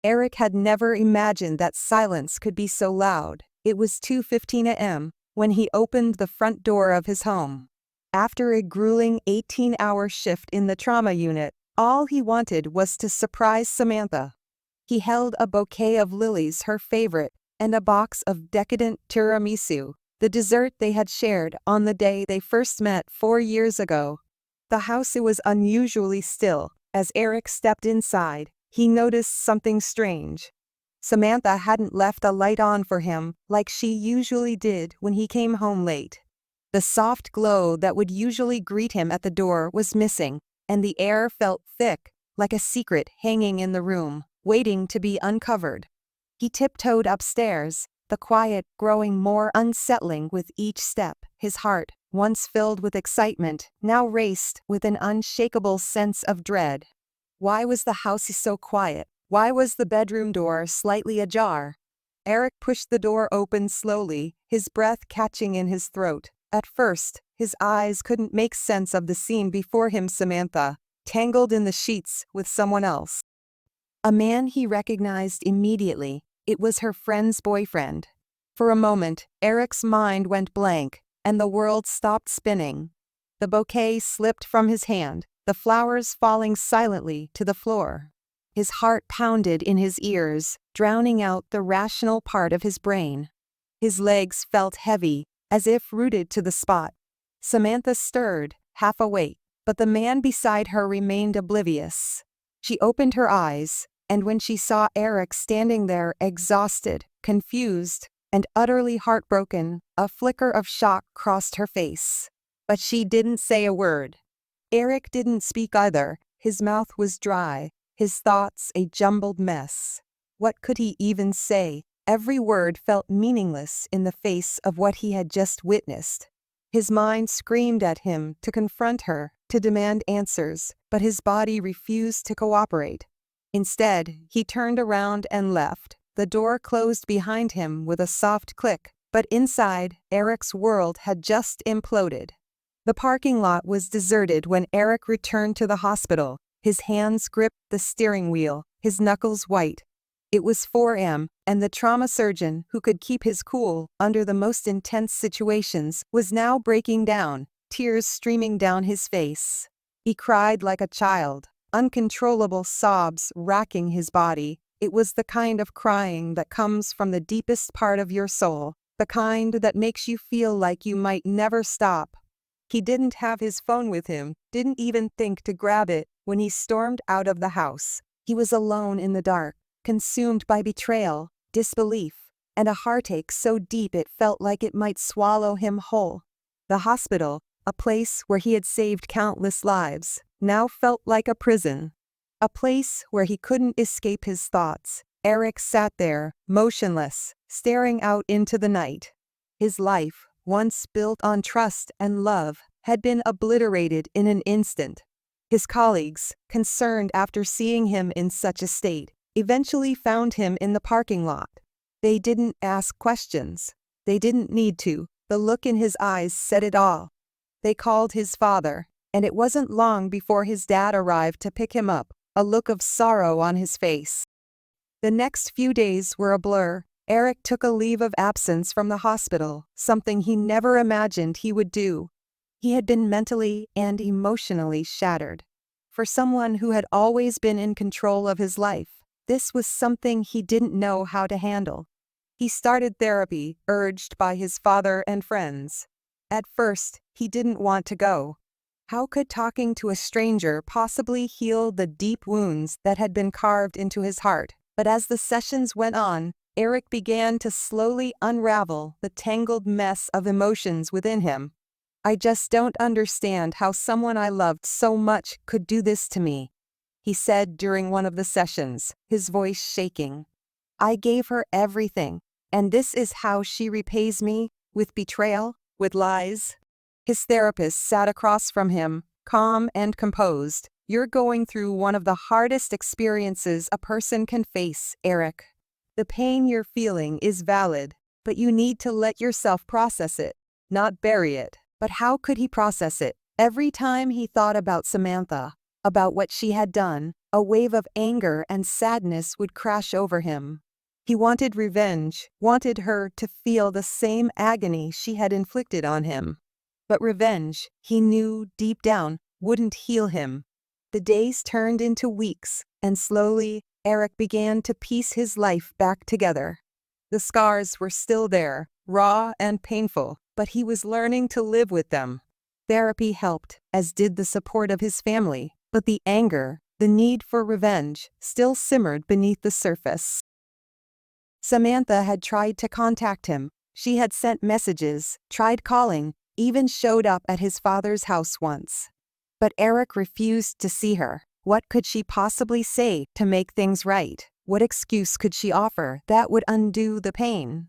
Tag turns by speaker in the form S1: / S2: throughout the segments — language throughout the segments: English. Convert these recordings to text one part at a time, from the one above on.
S1: Eric had never imagined that silence could be so loud. It was 2:15 a.m. when he opened the front door of his home. After a grueling 18-hour shift in the trauma unit, all he wanted was to surprise Samantha. He held a bouquet of lilies, her favorite, and a box of decadent tiramisu, the dessert they had shared on the day they first met 4 years ago. The house was unusually still. As Eric stepped inside, he noticed something strange. Samantha hadn't left a light on for him like she usually did when he came home late. The soft glow that would usually greet him at the door was missing, and the air felt thick, like a secret hanging in the room, waiting to be uncovered. He tiptoed upstairs, the quiet growing more unsettling with each step. His heart, once filled with excitement, now raced with an unshakable sense of dread. Why was the house so quiet? Why was the bedroom door slightly ajar? Eric pushed the door open slowly, his breath catching in his throat. At first, his eyes couldn't make sense of the scene before him. Samantha, tangled in the sheets with someone else. A man he recognized immediately. It was her friend's boyfriend. For a moment, Eric's mind went blank, and the world stopped spinning. The bouquet slipped from his hand, the flowers falling silently to the floor. His heart pounded in his ears, drowning out the rational part of his brain. His legs felt heavy, as if rooted to the spot. Samantha stirred, half awake, but the man beside her remained oblivious. She opened her eyes, and when she saw Eric standing there exhausted, confused, and utterly heartbroken, a flicker of shock crossed her face. But she didn't say a word. Eric didn't speak either. His mouth was dry, his thoughts a jumbled mess. What could he even say? Every word felt meaningless in the face of what he had just witnessed. His mind screamed at him to confront her, to demand answers, but his body refused to cooperate. Instead, he turned around and left. The door closed behind him with a soft click, but inside, Eric's world had just imploded. The parking lot was deserted when Eric returned to the hospital. His hands gripped the steering wheel, his knuckles white. It was 4 a.m., and the trauma surgeon, who could keep his cool under the most intense situations, was now breaking down, tears streaming down his face. He cried like a child, uncontrollable sobs racking his body. It was the kind of crying that comes from the deepest part of your soul, the kind that makes you feel like you might never stop. He didn't have his phone with him, didn't even think to grab it when he stormed out of the house. He was alone in the dark, consumed by betrayal, disbelief, and a heartache so deep it felt like it might swallow him whole. The hospital, a place where he had saved countless lives, now felt like a prison. A place where he couldn't escape his thoughts. Eric sat there, motionless, staring out into the night. His life, once built on trust and love, had been obliterated in an instant. His colleagues, concerned after seeing him in such a state, eventually found him in the parking lot. They didn't ask questions. They didn't need to. The look in his eyes said it all. They called his father, and it wasn't long before his dad arrived to pick him up, a look of sorrow on his face. The next few days were a blur. Eric took a leave of absence from the hospital, something he never imagined he would do. He had been mentally and emotionally shattered. For someone who had always been in control of his life, this was something he didn't know how to handle. He started therapy, urged by his father and friends. At first, he didn't want to go. How could talking to a stranger possibly heal the deep wounds that had been carved into his heart? But as the sessions went on, Eric began to slowly unravel the tangled mess of emotions within him. "I just don't understand how someone I loved so much could do this to me," he said during one of the sessions, his voice shaking. "I gave her everything, and this is how she repays me, with betrayal, with lies." His therapist sat across from him, calm and composed. "You're going through one of the hardest experiences a person can face, Eric. The pain you're feeling is valid, but you need to let yourself process it, not bury it." But how could he process it? Every time he thought about Samantha, about what she had done, A wave of anger and sadness would crash over him. He wanted revenge, wanted her to feel the same agony she had inflicted on him. But revenge, he knew deep down, wouldn't heal him. The days turned into weeks, and slowly, Eric began to piece his life back together. The scars were still there, raw and painful, but he was learning to live with them. Therapy helped, as did the support of his family, but the anger, the need for revenge, still simmered beneath the surface. Samantha had tried to contact him. She had sent messages, tried calling, even showed up at his father's house once. But Eric refused to see her. What could she possibly say to make things right? What excuse could she offer that would undo the pain?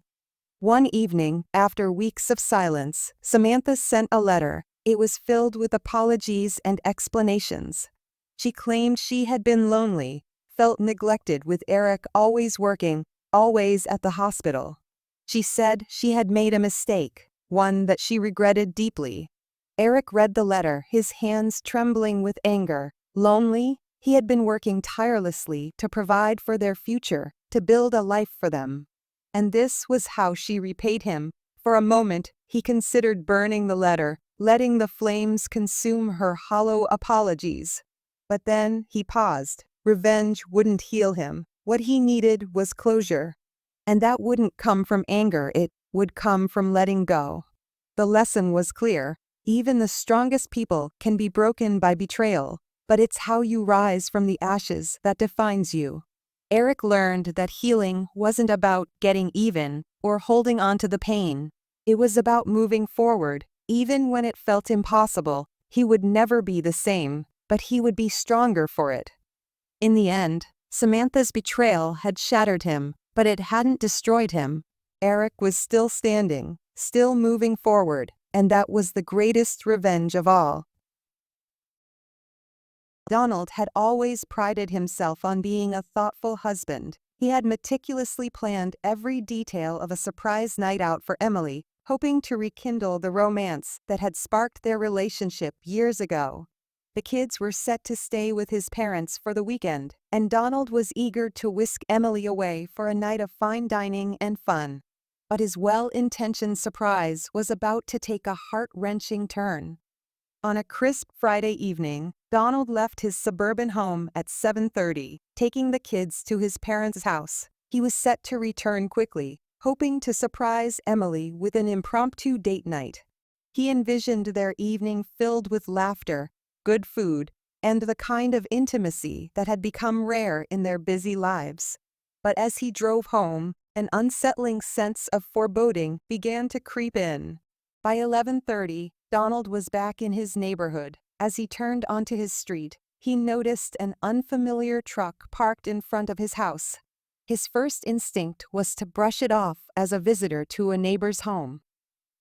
S1: One evening, after weeks of silence, Samantha sent a letter. It was filled with apologies and explanations. She claimed she had been lonely, felt neglected with Eric always working, always at the hospital. She said she had made a mistake, one that she regretted deeply. Eric read the letter, his hands trembling with anger. Lonely, he had been working tirelessly to provide for their future, to build a life for them. And this was how she repaid him. For a moment, he considered burning the letter, letting the flames consume her hollow apologies. But then he paused. Revenge wouldn't heal him. What he needed was closure. And that wouldn't come from anger, it would come from letting go. The lesson was clear. Even the strongest people can be broken by betrayal, but it's how you rise from the ashes that defines you. Eric learned that healing wasn't about getting even or holding on to the pain. It was about moving forward. Even when it felt impossible, he would never be the same, but he would be stronger for it. In the end, Samantha's betrayal had shattered him, but it hadn't destroyed him. Eric was still standing, still moving forward, and that was the greatest revenge of all. Donald had always prided himself on being a thoughtful husband. He had meticulously planned every detail of a surprise night out for Emily, hoping to rekindle the romance that had sparked their relationship years ago. The kids were set to stay with his parents for the weekend, and Donald was eager to whisk Emily away for a night of fine dining and fun. But his well-intentioned surprise was about to take a heart-wrenching turn. On a crisp Friday evening, Donald left his suburban home at 7:30, taking the kids to his parents' house. He was set to return quickly, hoping to surprise Emily with an impromptu date night. He envisioned their evening filled with laughter, good food, and the kind of intimacy that had become rare in their busy lives. But as he drove home, an unsettling sense of foreboding began to creep in. By 11:30, Donald was back in his neighborhood. As he turned onto his street, he noticed an unfamiliar truck parked in front of his house. His first instinct was to brush it off as a visitor to a neighbor's home.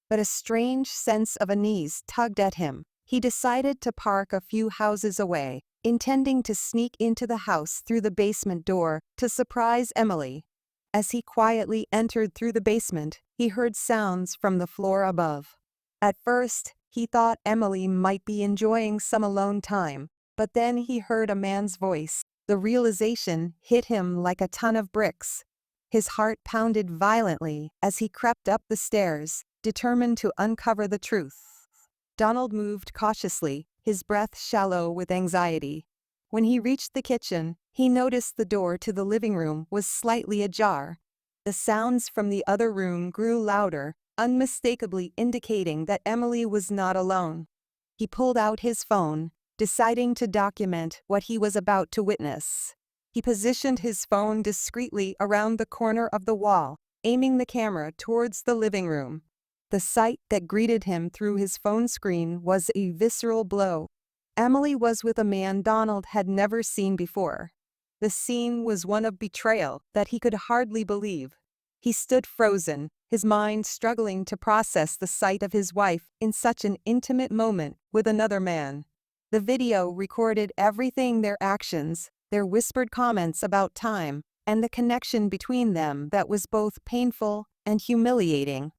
S1: But a strange sense of unease tugged at him. He decided to park a few houses away, intending to sneak into the house through the basement door to surprise Emily. As he quietly entered through the basement, he heard sounds from the floor above. At first, he thought Emily might be enjoying some alone time, but then he heard a man's voice. The realization hit him like a ton of bricks. His heart pounded violently as he crept up the stairs, determined to uncover the truth. Donald moved cautiously, his breath shallow with anxiety. When he reached the kitchen, he noticed the door to the living room was slightly ajar. The sounds from the other room grew louder, unmistakably indicating that Emily was not alone. He pulled out his phone, deciding to document what he was about to witness. He positioned his phone discreetly around the corner of the wall, aiming the camera towards the living room. The sight that greeted him through his phone screen was a visceral blow. Emily was with a man Donald had never seen before. The scene was one of betrayal that he could hardly believe. He stood frozen, his mind struggling to process the sight of his wife in such an intimate moment with another man. The video recorded everything: their actions, their whispered comments about time, and the connection between them that was both painful and humiliating.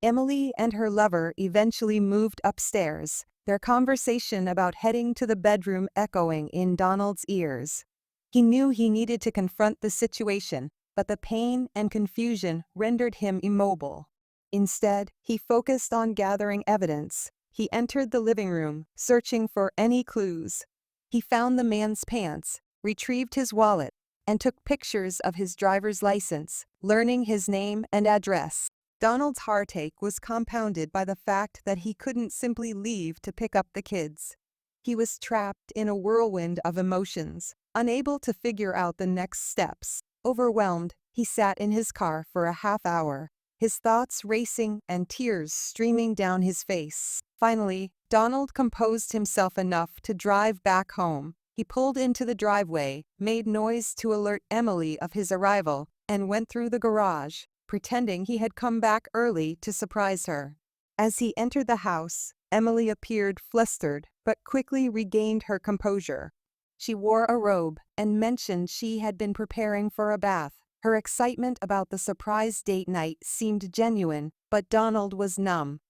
S1: Emily and her lover eventually moved upstairs, their conversation about heading to the bedroom echoing in Donald's ears. He knew he needed to confront the situation, but the pain and confusion rendered him immobile. Instead, he focused on gathering evidence. He entered the living room, searching for any clues. He found the man's pants, retrieved his wallet, and took pictures of his driver's license, learning his name and address. Donald's heartache was compounded by the fact that he couldn't simply leave to pick up the kids. He was trapped in a whirlwind of emotions, unable to figure out the next steps. Overwhelmed, he sat in his car for a half hour, his thoughts racing and tears streaming down his face. Finally, Donald composed himself enough to drive back home. He pulled into the driveway, made noise to alert Emily of his arrival, and went through the garage, pretending he had come back early to surprise her. As he entered the house, Emily appeared flustered, but quickly regained her composure. She wore a robe and mentioned she had been preparing for a bath. Her excitement about the surprise date night seemed genuine, but Donald was numb.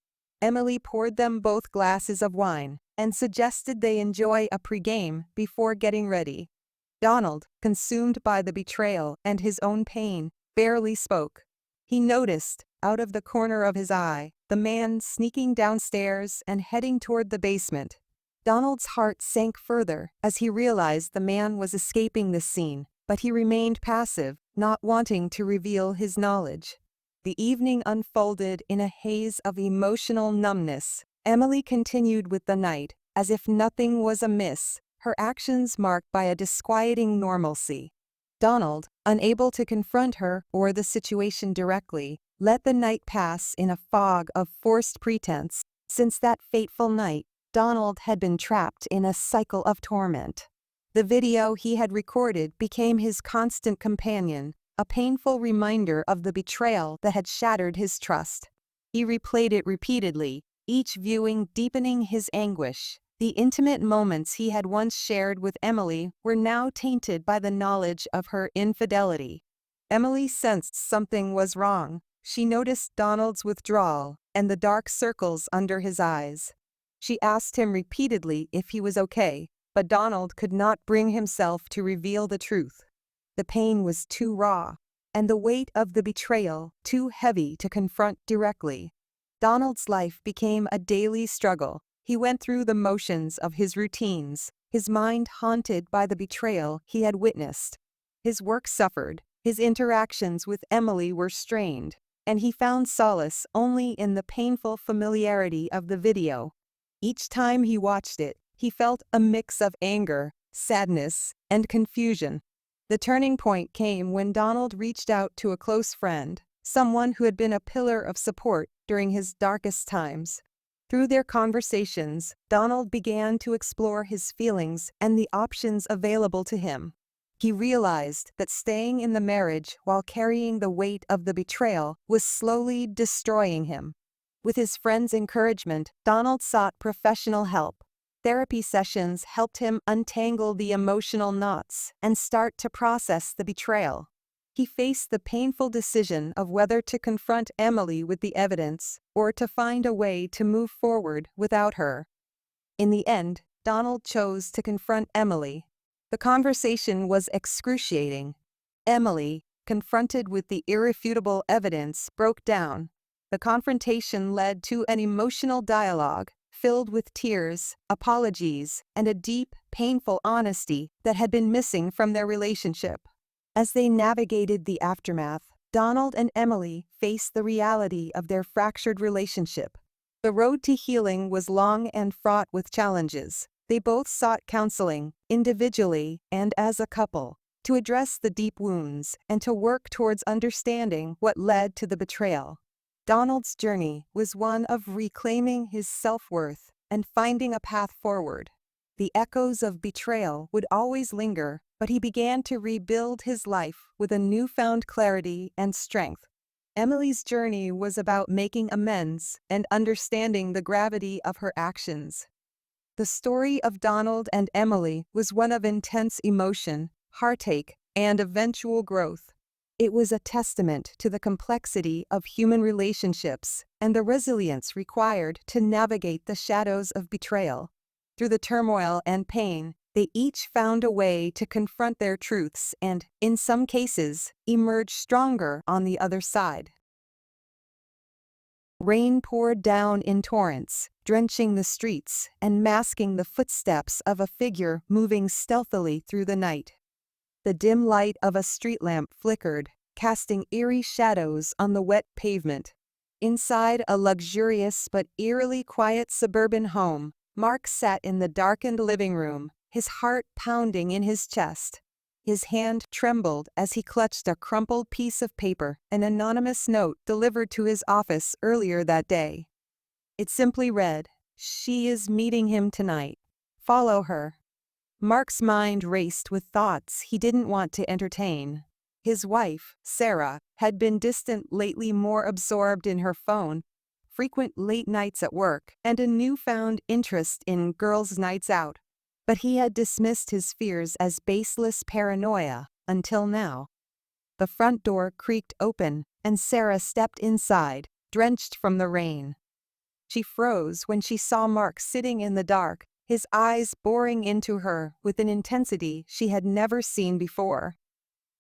S1: Emily poured them both glasses of wine and suggested they enjoy a pregame before getting ready. Donald, consumed by the betrayal and his own pain, barely spoke. He noticed, out of the corner of his eye, the man sneaking downstairs and heading toward the basement. Donald's heart sank further as he realized the man was escaping the scene, but he remained passive, not wanting to reveal his knowledge. The evening unfolded in a haze of emotional numbness. Emily continued with the night, as if nothing was amiss, her actions marked by a disquieting normalcy. Donald, unable to confront her or the situation directly, let the night pass in a fog of forced pretense. Since that fateful night, Donald had been trapped in a cycle of torment. The video he had recorded became his constant companion, a painful reminder of the betrayal that had shattered his trust. He replayed it repeatedly, each viewing deepening his anguish. The intimate moments he had once shared with Emily were now tainted by the knowledge of her infidelity. Emily sensed something was wrong. She noticed Donald's withdrawal and the dark circles under his eyes. She asked him repeatedly if he was okay, but Donald could not bring himself to reveal the truth. The pain was too raw, and the weight of the betrayal too heavy to confront directly. Donald's life became a daily struggle. He went through the motions of his routines, his mind haunted by the betrayal he had witnessed. His work suffered, his interactions with Emily were strained, and he found solace only in the painful familiarity of the video. Each time he watched it, he felt a mix of anger, sadness, and confusion. The turning point came when Donald reached out to a close friend, someone who had been a pillar of support during his darkest times. Through their conversations, Donald began to explore his feelings and the options available to him. He realized that staying in the marriage while carrying the weight of the betrayal was slowly destroying him. With his friend's encouragement, Donald sought professional help. Therapy sessions helped him untangle the emotional knots and start to process the betrayal. He faced the painful decision of whether to confront Emily with the evidence or to find a way to move forward without her. In the end, Donald chose to confront Emily. The conversation was excruciating. Emily, confronted with the irrefutable evidence, broke down. The confrontation led to an emotional dialogue filled with tears, apologies, and a deep, painful honesty that had been missing from their relationship. As they navigated the aftermath, Donald and Emily faced the reality of their fractured relationship. The road to healing was long and fraught with challenges. They both sought counseling, individually and as a couple, to address the deep wounds and to work towards understanding what led to the betrayal. Donald's journey was one of reclaiming his self-worth and finding a path forward. The echoes of betrayal would always linger, but he began to rebuild his life with a newfound clarity and strength. Emily's journey was about making amends and understanding the gravity of her actions. The story of Donald and Emily was one of intense emotion, heartache, and eventual growth. It was a testament to the complexity of human relationships and the resilience required to navigate the shadows of betrayal. Through the turmoil and pain, they each found a way to confront their truths and, in some cases, emerge stronger on the other side. Rain poured down in torrents, drenching the streets and masking the footsteps of a figure moving stealthily through the night. The dim light of a street lamp flickered, casting eerie shadows on the wet pavement. Inside a luxurious but eerily quiet suburban home, Mark sat in the darkened living room, his heart pounding in his chest. His hand trembled as he clutched a crumpled piece of paper, an anonymous note delivered to his office earlier that day. It simply read, "She is meeting him tonight. Follow her." Mark's mind raced with thoughts he didn't want to entertain. His wife, Sarah, had been distant lately, more absorbed in her phone, frequent late nights at work, and a newfound interest in girls' nights out. But he had dismissed his fears as baseless paranoia, until now. The front door creaked open, and Sarah stepped inside, drenched from the rain. She froze when she saw Mark sitting in the dark, his eyes boring into her with an intensity she had never seen before.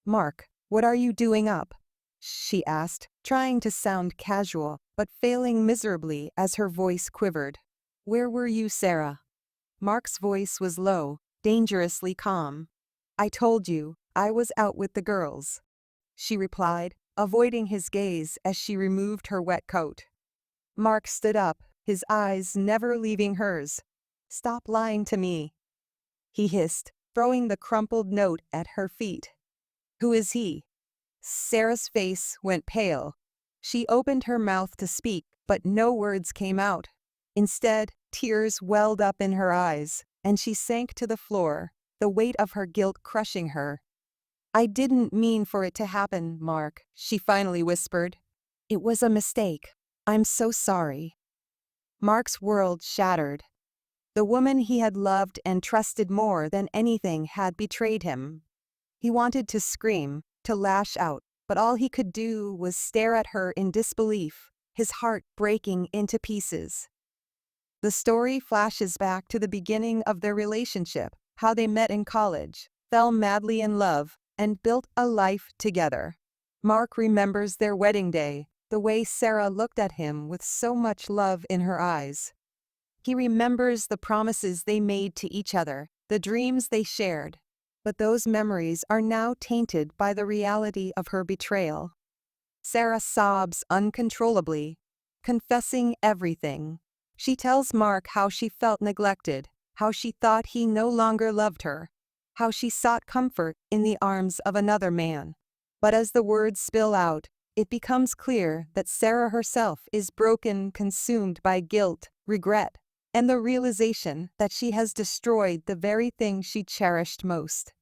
S1: "Mark, what are you doing up?" she asked, trying to sound casual, but failing miserably as her voice quivered. "Where were you, Sarah?" Mark's voice was low, dangerously calm. "I told you, I was out with the girls," she replied, avoiding his gaze as she removed her wet coat. Mark stood up, his eyes never leaving hers. "Stop lying to me," he hissed, throwing the crumpled note at her feet. "Who is he?" Sarah's face went pale. She opened her mouth to speak, but no words came out. Instead, tears welled up in her eyes, and she sank to the floor, the weight of her guilt crushing her. "I didn't mean for it to happen, Mark," she finally whispered. "It was a mistake. I'm so sorry." Mark's world shattered. The woman he had loved and trusted more than anything had betrayed him. He wanted to scream, to lash out, but all he could do was stare at her in disbelief, his heart breaking into pieces. The story flashes back to the beginning of their relationship, how they met in college, fell madly in love, and built a life together. Mark remembers their wedding day, the way Sarah looked at him with so much love in her eyes. He remembers the promises they made to each other, the dreams they shared. But those memories are now tainted by the reality of her betrayal. Sarah sobs uncontrollably, confessing everything. She tells Mark how she felt neglected, how she thought he no longer loved her, how she sought comfort in the arms of another man. But as the words spill out, it becomes clear that Sarah herself is broken, consumed by guilt, regret, and the realization that she has destroyed the very thing she cherished most.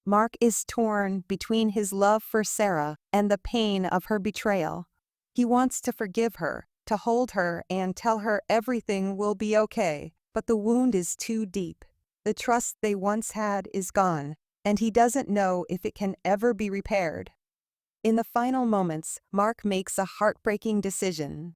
S1: Mark is torn between his love for Sarah and the pain of her betrayal. He wants to forgive her, to hold her and tell her everything will be okay, but the wound is too deep. The trust they once had is gone, and he doesn't know if it can ever be repaired. In the final moments, Mark makes a heartbreaking decision.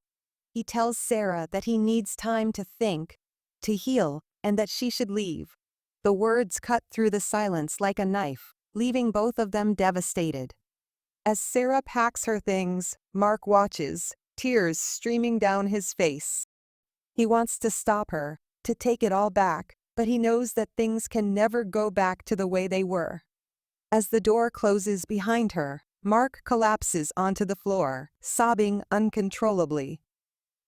S1: He tells Sarah that he needs time to think, to heal, and that she should leave. The words cut through the silence like a knife, leaving both of them devastated. As Sarah packs her things, Mark watches, tears streaming down his face. He wants to stop her, to take it all back, but he knows that things can never go back to the way they were. As the door closes behind her, Mark collapses onto the floor, sobbing uncontrollably.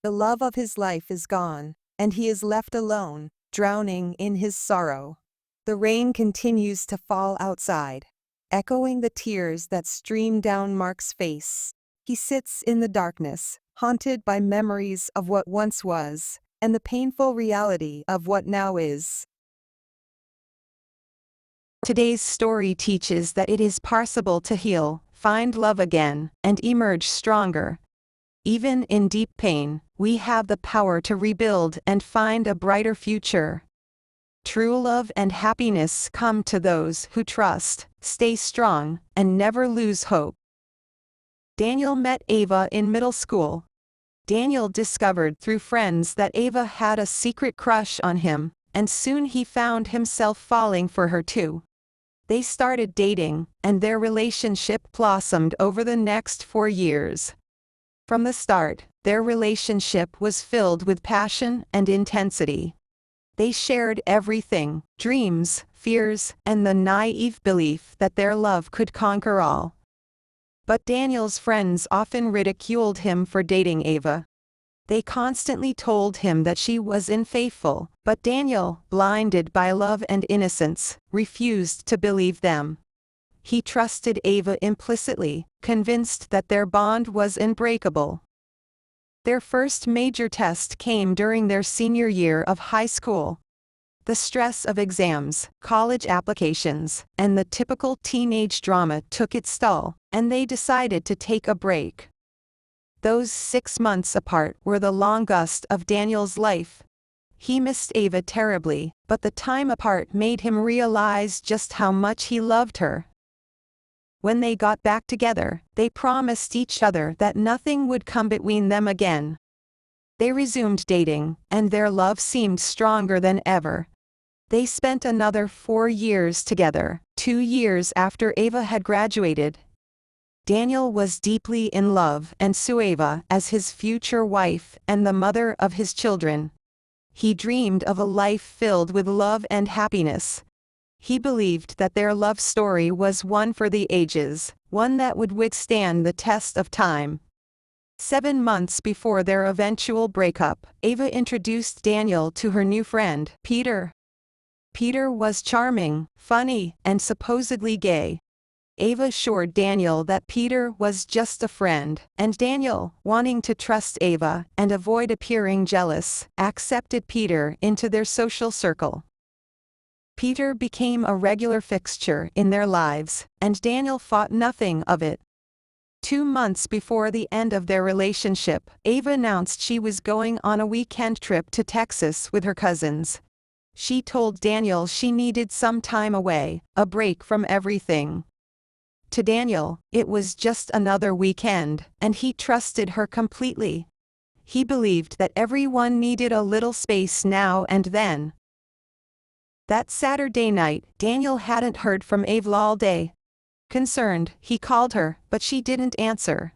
S1: The love of his life is gone, and he is left alone, drowning in his sorrow. The rain continues to fall outside, echoing the tears that stream down Mark's face. He sits in the darkness, haunted by memories of what once was, and the painful reality of what now is. Today's story teaches that it is possible to heal, find love again, and emerge stronger. Even in deep pain, we have the power to rebuild and find a brighter future. True love and happiness come to those who trust, stay strong, and never lose hope. Daniel met Ava in middle school. Daniel discovered through friends that Ava had a secret crush on him, and soon he found himself falling for her too. They started dating, and their relationship blossomed over the next 4 years. From the start, their relationship was filled with passion and intensity. They shared everything: dreams, fears, and the naive belief that their love could conquer all. But Daniel's friends often ridiculed him for dating Ava. They constantly told him that she was unfaithful, but Daniel, blinded by love and innocence, refused to believe them. He trusted Ava implicitly, convinced that their bond was unbreakable. Their first major test came during their senior year of high school. The stress of exams, college applications, and the typical teenage drama took its toll, and they decided to take a break. Those 6 months apart were the longest of Daniel's life. He missed Ava terribly, but the time apart made him realize just how much he loved her. When they got back together, they promised each other that nothing would come between them again. They resumed dating, and their love seemed stronger than ever. They spent another 4 years together, 2 years after Ava had graduated. Daniel was deeply in love and saw Ava as his future wife and the mother of his children. He dreamed of a life filled with love and happiness. He believed that their love story was one for the ages, one that would withstand the test of time. 7 months before their eventual breakup, Ava introduced Daniel to her new friend, Peter. Peter was charming, funny, and supposedly gay. Ava assured Daniel that Peter was just a friend, and Daniel, wanting to trust Ava and avoid appearing jealous, accepted Peter into their social circle. Peter became a regular fixture in their lives, and Daniel thought nothing of it. 2 months before the end of their relationship, Ava announced she was going on a weekend trip to Texas with her cousins. She told Daniel she needed some time away, a break from everything. To Daniel, it was just another weekend, and he trusted her completely. He believed that everyone needed a little space now and then. That Saturday night, Daniel hadn't heard from Ava all day. Concerned, he called her, but she didn't answer.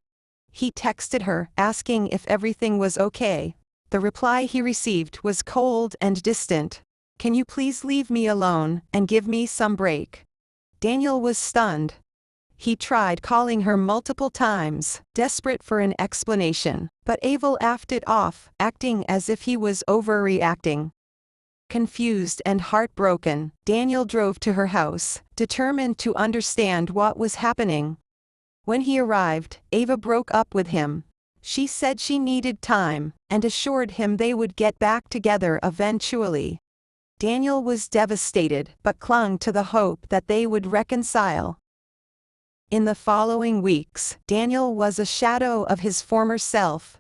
S1: He texted her, asking if everything was okay. The reply he received was cold and distant. "Can you please leave me alone and give me some break?" Daniel was stunned. He tried calling her multiple times, desperate for an explanation, but Ava laughed it off, acting as if he was overreacting. Confused and heartbroken, Daniel drove to her house, determined to understand what was happening. When he arrived, Ava broke up with him. She said she needed time, and assured him they would get back together eventually. Daniel was devastated, but clung to the hope that they would reconcile. In the following weeks, Daniel was a shadow of his former self.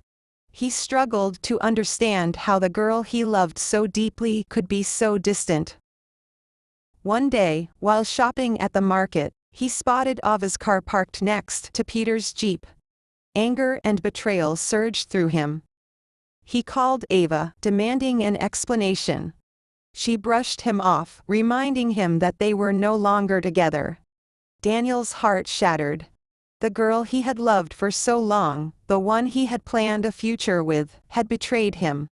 S1: He struggled to understand how the girl he loved so deeply could be so distant. One day, while shopping at the market, he spotted Ava's car parked next to Peter's Jeep. Anger and betrayal surged through him. He called Ava, demanding an explanation. She brushed him off, reminding him that they were no longer together. Daniel's heart shattered. The girl he had loved for so long, the one he had planned a future with, had betrayed him.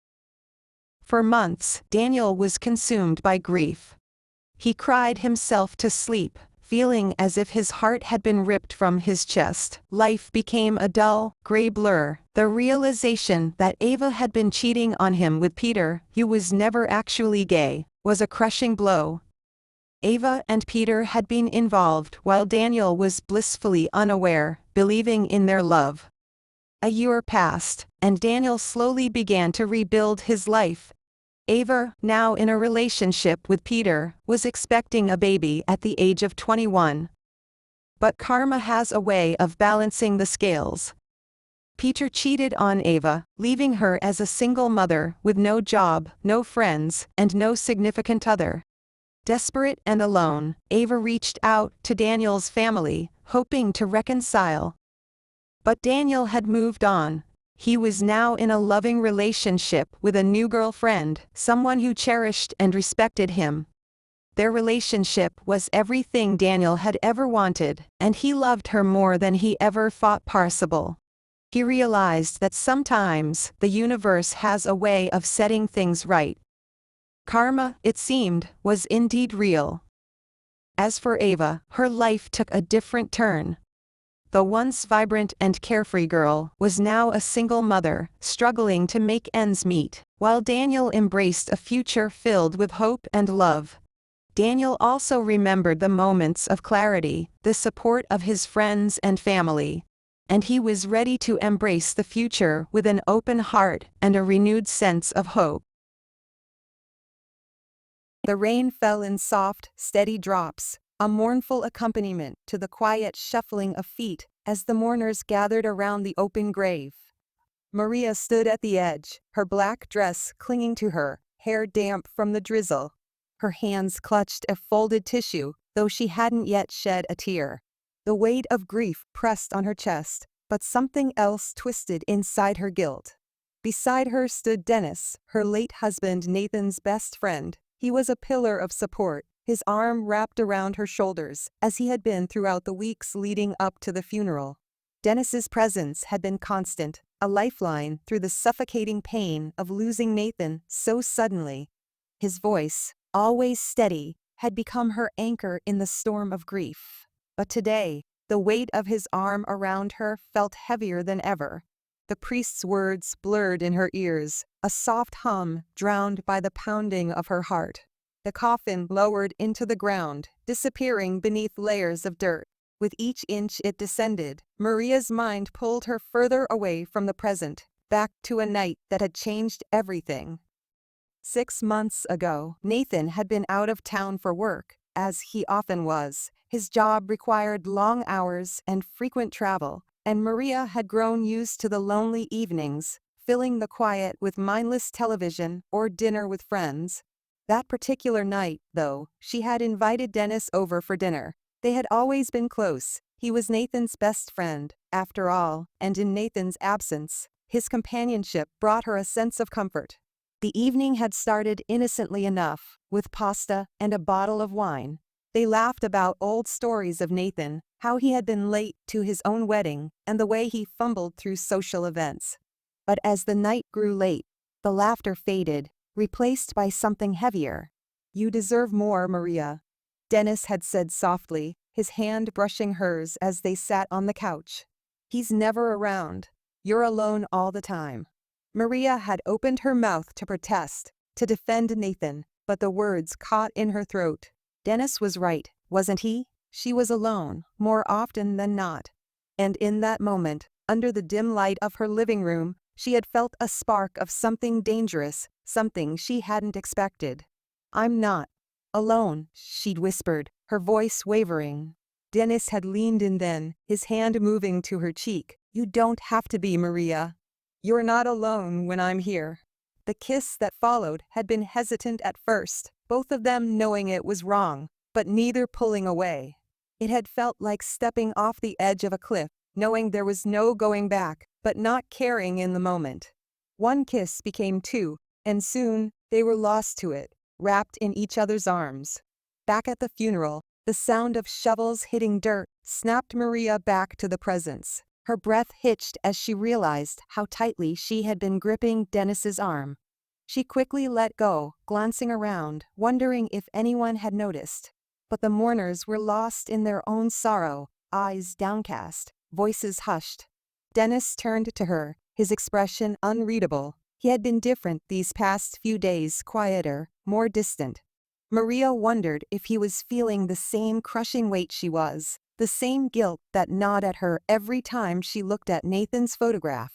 S1: For months, Daniel was consumed by grief. He cried himself to sleep, feeling as if his heart had been ripped from his chest. Life became a dull, gray blur. The realization that Ava had been cheating on him with Peter, who was never actually gay, was a crushing blow. Ava and Peter had been involved while Daniel was blissfully unaware, believing in their love. A year passed, and Daniel slowly began to rebuild his life. Ava, now in a relationship with Peter, was expecting a baby at the age of 21. But karma has a way of balancing the scales. Peter cheated on Ava, leaving her as a single mother with no job, no friends, and no significant other. Desperate and alone, Ava reached out to Daniel's family, hoping to reconcile. But Daniel had moved on. He was now in a loving relationship with a new girlfriend, someone who cherished and respected him. Their relationship was everything Daniel had ever wanted, and he loved her more than he ever thought possible. He realized that sometimes the universe has a way of setting things right. Karma, it seemed, was indeed real. As for Ava, her life took a different turn. The once vibrant and carefree girl was now a single mother, struggling to make ends meet, while Daniel embraced a future filled with hope and love. Daniel also remembered the moments of clarity, the support of his friends and family, and he was ready to embrace the future with an open heart and a renewed sense of hope. The rain fell in soft, steady drops, a mournful accompaniment to the quiet shuffling of feet as the mourners gathered around the open grave. Maria stood at the edge, her black dress clinging to her, hair damp from the drizzle. Her hands clutched a folded tissue, though she hadn't yet shed a tear. The weight of grief pressed on her chest, but something else twisted inside her guilt. Beside her stood Dennis, her late husband Nathan's best friend. He was a pillar of support, his arm wrapped around her shoulders, as he had been throughout the weeks leading up to the funeral. Dennis's presence had been constant, a lifeline through the suffocating pain of losing Nathan so suddenly. His voice, always steady, had become her anchor in the storm of grief. But today, the weight of his arm around her felt heavier than ever. The priest's words blurred in her ears, a soft hum drowned by the pounding of her heart. The coffin lowered into the ground, disappearing beneath layers of dirt. With each inch it descended, Maria's mind pulled her further away from the present, back to a night that had changed everything. 6 months ago, Nathan had been out of town for work, as he often was. His job required long hours and frequent travel, and Maria had grown used to the lonely evenings, filling the quiet with mindless television or dinner with friends. That particular night, though, she had invited Dennis over for dinner. They had always been close. He was Nathan's best friend, after all, and in Nathan's absence, his companionship brought her a sense of comfort. The evening had started innocently enough, with pasta and a bottle of wine. They laughed about old stories of Nathan, how he had been late to his own wedding, and the way he fumbled through social events. But as the night grew late, the laughter faded, replaced by something heavier. "You deserve more, Maria," Dennis had said softly, his hand brushing hers as they sat on the couch. "He's never around. You're alone all the time." Maria had opened her mouth to protest, to defend Nathan, but the words caught in her throat. Dennis was right, wasn't he? She was alone, more often than not. And in that moment, under the dim light of her living room, she had felt a spark of something dangerous, something she hadn't expected. "I'm not alone," she'd whispered, her voice wavering. Dennis had leaned in then, his hand moving to her cheek. "You don't have to be, Maria. You're not alone when I'm here." The kiss that followed had been hesitant at first, both of them knowing it was wrong, but neither pulling away. It had felt like stepping off the edge of a cliff, knowing there was no going back, but not caring in the moment. One kiss became two, and soon they were lost to it, wrapped in each other's arms. Back at the funeral, the sound of shovels hitting dirt snapped Maria back to the presence. Her breath hitched as she realized how tightly she had been gripping Dennis's arm. She quickly let go, glancing around, wondering if anyone had noticed. But the mourners were lost in their own sorrow, eyes downcast, voices hushed. Dennis turned to her, his expression unreadable. He had been different these past few days, quieter, more distant. Maria wondered if he was feeling the same crushing weight she was, the same guilt that gnawed at her every time she looked at Nathan's photograph.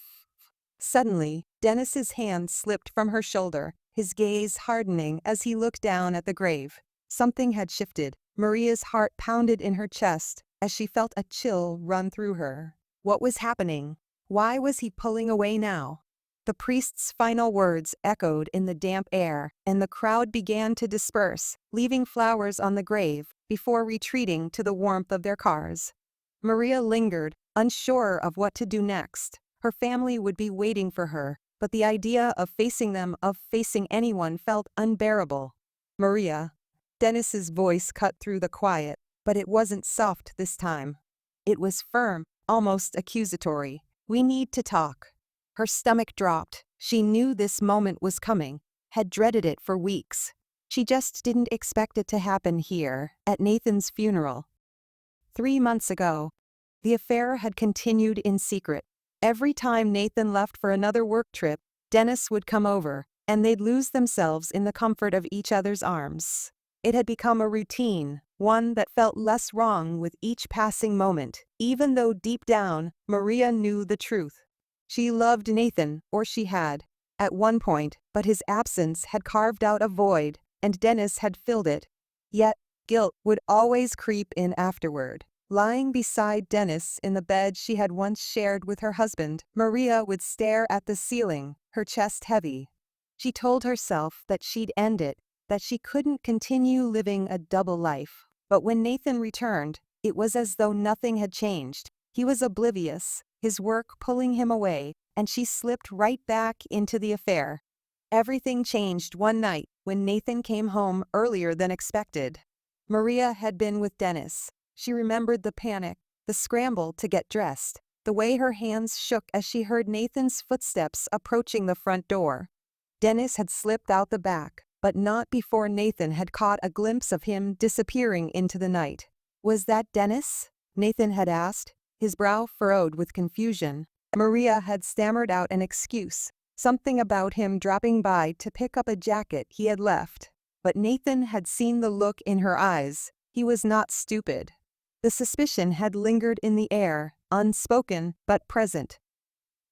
S1: Suddenly, Dennis's hand slipped from her shoulder, his gaze hardening as he looked down at the grave. Something had shifted. Maria's heart pounded in her chest as she felt a chill run through her. What was happening? Why was he pulling away now? The priest's final words echoed in the damp air, and the crowd began to disperse, leaving flowers on the grave, before retreating to the warmth of their cars. Maria lingered, unsure of what to do next. Her family would be waiting for her, but the idea of facing them, of facing anyone, felt unbearable. Maria. Dennis's voice cut through the quiet, but it wasn't soft this time. It was firm, almost accusatory. We need to talk. Her stomach dropped. She knew this moment was coming, had dreaded it for weeks. She just didn't expect it to happen here, at Nathan's funeral. 3 months ago, the affair had continued in secret. Every time Nathan left for another work trip, Dennis would come over, and they'd lose themselves in the comfort of each other's arms. It had become a routine, one that felt less wrong with each passing moment, even though deep down, Maria knew the truth. She loved Nathan, or she had, at one point, but his absence had carved out a void, and Dennis had filled it. Yet, guilt would always creep in afterward. Lying beside Dennis in the bed she had once shared with her husband, Maria would stare at the ceiling, her chest heavy. She told herself that she'd end it, that she couldn't continue living a double life. But when Nathan returned, it was as though nothing had changed. He was oblivious, his work pulling him away, and she slipped right back into the affair. Everything changed one night when Nathan came home earlier than expected. Maria had been with Dennis. She remembered the panic, the scramble to get dressed, the way her hands shook as she heard Nathan's footsteps approaching the front door. Dennis had slipped out the back, but not before Nathan had caught a glimpse of him disappearing into the night. "Was that Dennis?" Nathan had asked, his brow furrowed with confusion. Maria had stammered out an excuse, something about him dropping by to pick up a jacket he had left. But Nathan had seen the look in her eyes. He was not stupid. The suspicion had lingered in the air, unspoken but present.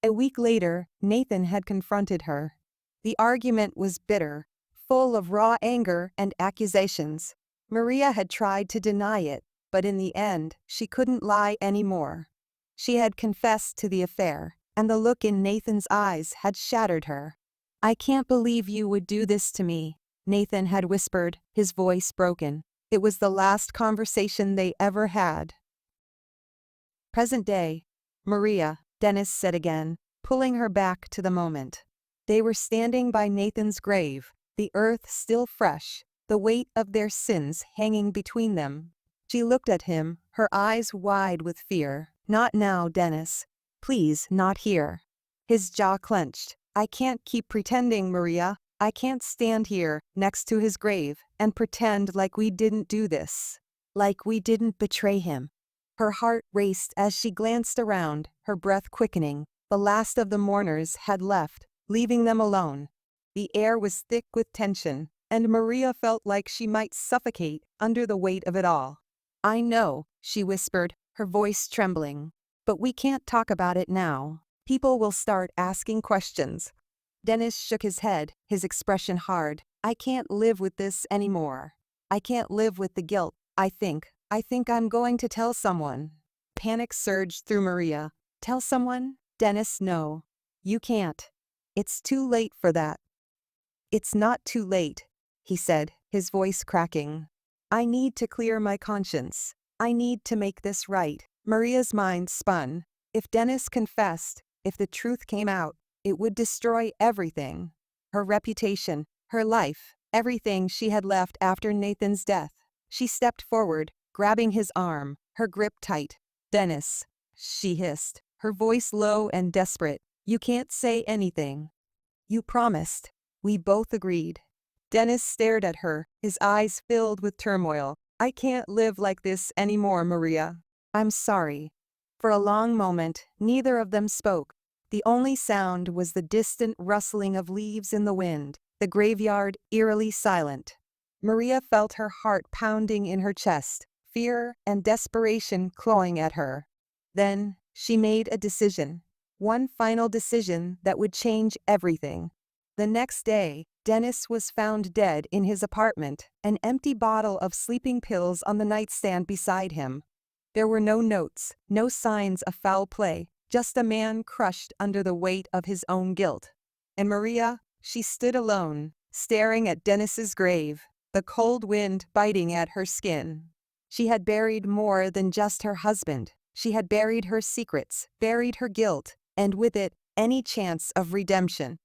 S1: A week later, Nathan had confronted her. The argument was bitter, full of raw anger and accusations. Maria had tried to deny it, but in the end, she couldn't lie anymore. She had confessed to the affair, and the look in Nathan's eyes had shattered her. "I can't believe you would do this to me," Nathan had whispered, his voice broken. It was the last conversation they ever had. "Present day, Maria," Dennis said again, pulling her back to the moment. They were standing by Nathan's grave, the earth still fresh, the weight of their sins hanging between them. She looked at him, her eyes wide with fear. "Not now, Dennis. Please, not here." His jaw clenched. "I can't keep pretending, Maria. I can't stand here, next to his grave, and pretend like we didn't do this. Like we didn't betray him." Her heart raced as she glanced around, her breath quickening. The last of the mourners had left, leaving them alone. The air was thick with tension, and Maria felt like she might suffocate under the weight of it all. "I know," she whispered, her voice trembling. "But we can't talk about it now. People will start asking questions." Dennis shook his head, his expression hard. "I can't live with this anymore. I can't live with the guilt. I think I'm going to tell someone." Panic surged through Maria. "Tell someone?" "Dennis, no. You can't. It's too late for that." "It's not too late," he said, his voice cracking. "I need to clear my conscience. I need to make this right." Maria's mind spun. If Dennis confessed, if the truth came out, it would destroy everything. Her reputation, her life, everything she had left after Nathan's death. She stepped forward, grabbing his arm, her grip tight. "Dennis," she hissed, her voice low and desperate. "You can't say anything. You promised." We both agreed. Dennis stared at her, his eyes filled with turmoil. "I can't live like this anymore, Maria. I'm sorry." For a long moment, neither of them spoke. The only sound was the distant rustling of leaves in the wind, the graveyard eerily silent. Maria felt her heart pounding in her chest, fear and desperation clawing at her. Then, she made a decision. One final decision that would change everything. The next day, Dennis was found dead in his apartment, an empty bottle of sleeping pills on the nightstand beside him. There were no notes, no signs of foul play, just a man crushed under the weight of his own guilt. And Maria, she stood alone, staring at Dennis's grave, the cold wind biting at her skin. She had buried more than just her husband. She had buried her secrets, buried her guilt, and with it, any chance of redemption.